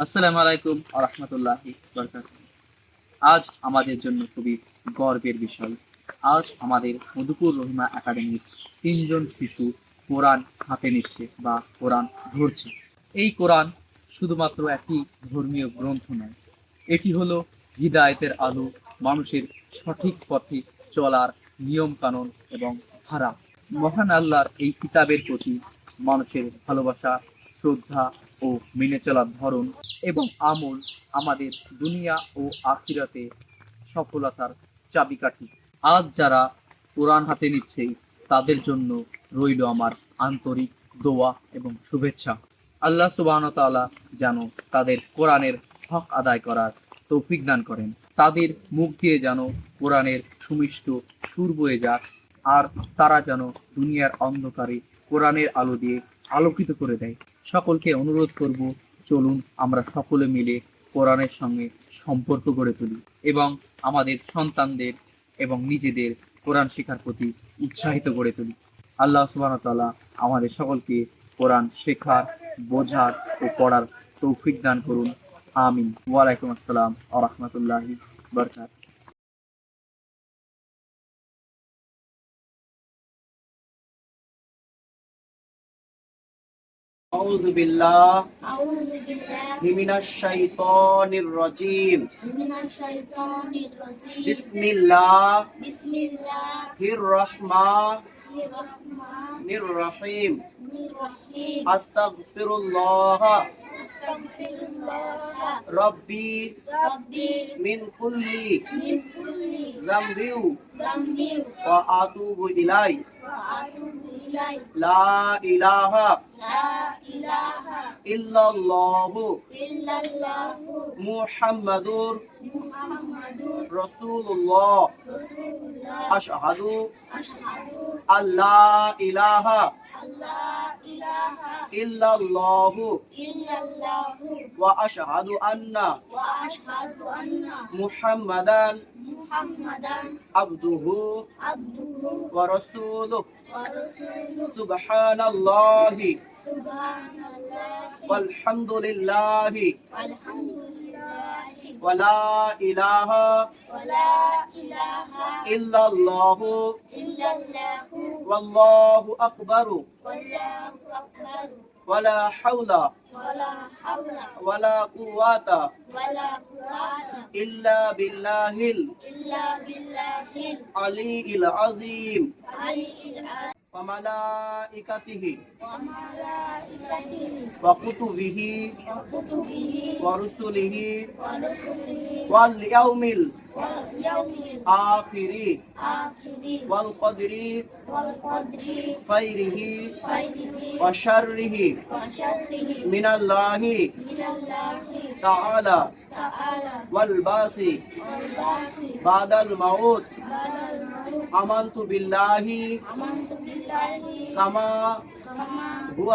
আসসালামু আলাইকুম ওয়া রাহমাতুল্লাহি ওয়া বারাকাতুহু। আজ আমাদের জন্য খুবই গর্বের বিষয়। আজ আমাদের মধুপুর রহিমা একাডেমির ৩ জন শিশু কোরআন হাতে নিচ্ছে বা কোরআন ধরছে। এই কোরআন শুধুমাত্র একটি ধর্মীয় গ্রন্থ নয়। এটি হলো হিদায়াতের আলো, মানুষের সঠিক পথে চলার নিয়ম-কানুন এবং ধারা। মহান আল্লাহর এই কিতাবের প্রতি মানুষের ভালোবাসা, শ্রদ্ধা ও মেনে চলার ধরন এবং আমল আমাদের দুনিয়া ও আখিরাতে সফলতার চাবিকাঠি। আজ যারা কোরআন হাতে নিচ্ছে তাদের জন্য রইল আমার আন্তরিক দোয়া এবং শুভেচ্ছা। আল্লাহ সুবহানাহু ওয়া তাআলা যেন তাদের কোরআনের হক আদায় করার তৌফিক দান করেন। তাদের মুখ দিয়ে যেন কোরআনের সুমিষ্ট সুর বয়ে যাক, আর তারা যেন দুনিয়ার অন্ধকারে কোরআনের আলো দিয়ে আলোকিত করে দেয়। সকলকে অনুরোধ করব, চলুন আমরা সকলে মিলে কোরআনের সঙ্গে সম্পর্ক গড়ে তুলি এবং আমাদের সন্তানদের এবং নিজেদের কোরআন শেখার প্রতি উৎসাহিত গড়ে তুলি। আল্লাহ সুবহানাহু ওয়া তাআলা আমাদের সকলকে কোরআন শেখার, বোঝার ও পড়ার তৌফিক দান করুন। আমিন। ওয়ালাইকুম আসসালাম ওয়া রাহমাতুল্লাহি ওয়া বারাকাতুহু। أعوذ بالله أعوذ بالله من الشيطان الرجيم من الشيطان الرجيم بسم الله بسم الله الرحمن الرحمن الرحيم الرحيم أستغفر الله أستغفر الله ربي ربي من كل من كل ذنب ذنب وأتوب إليه وأتوب إليه لا إله لا إله إلا الله إلا الله محمد محمد رسول الله رسول الله أشهد أشهد أن لا إله أن لا إله إلا الله إلا الله وأشهد أن وأشهد أن محمدا محمدا عبده عبده ورسوله ورسوله سبحان الله سبحان الله والحمد لله والحمد لله ولا إله ولا إله إلا الله إلا الله والله أكبر والله أكبر ولا حول ولا حول ولا قوة ولا قوة إلا بالله إلا بالله العلي العظيم العلي العظيم وملائكته وملائكته وكتبه وكتبه ورسله ورسله واليوم واليوم الآخر الآخر والقدر والقدر خيره خيره وشره وشره من الله من الله تعالى تعالى والباس والبعث بعد الموت بعد الموت آمنت بالله آمنت بالله كما كما هو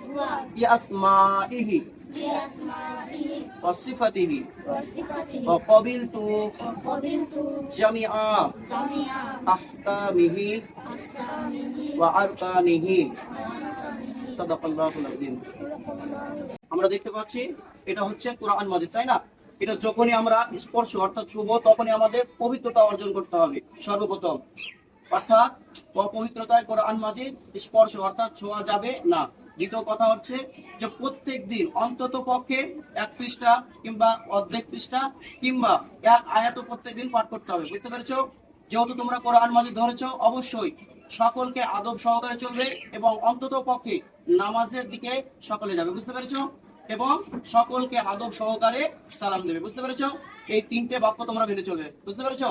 هو بأسمائه بأسمائه وصفته وصفاته وقبلت وقبلت جميع جميع أحكامه أحكامه وأركانه صدق الله العظيم। আমরা দেখতে পাচ্ছি এটা হচ্ছে কোরআন মাজিদ, তাই না? এটা যখনই আমরা স্পর্শ অর্থাৎ ছুব তখনই আমাদের পবিত্রতা অর্জন করতে হবে সর্বপ্রথম, অর্থাৎ অপবিত্রতায় কোরআন মাজিদ স্পর্শ অর্থাৎ ছোঁয়া যাবে না। দ্বিতীয় কথা হচ্ছে যে প্রত্যেক দিন অন্তত পক্ষে 1 পৃষ্ঠা কিংবা অর্ধেক পৃষ্ঠা কিংবা 1 আয়াত প্রত্যেক দিন পাঠ করতে হবে। বুঝতে পেরেছো? যেহেতু তোমরা কোরআন মাজিদ ধরেছো, অবশ্যই সকলকে আদব সহকারে চলবে এবং অন্তত পক্ষে নামাজের দিকে সকলে যাবে। বুঝতে পেরেছো? এবং সকলকে আদব সহকারে সালাম দেবে। বুঝতে পেরেছো? এই 3টে বাক্য তোমরা মেনে চলবে। বুঝতে পেরেছো?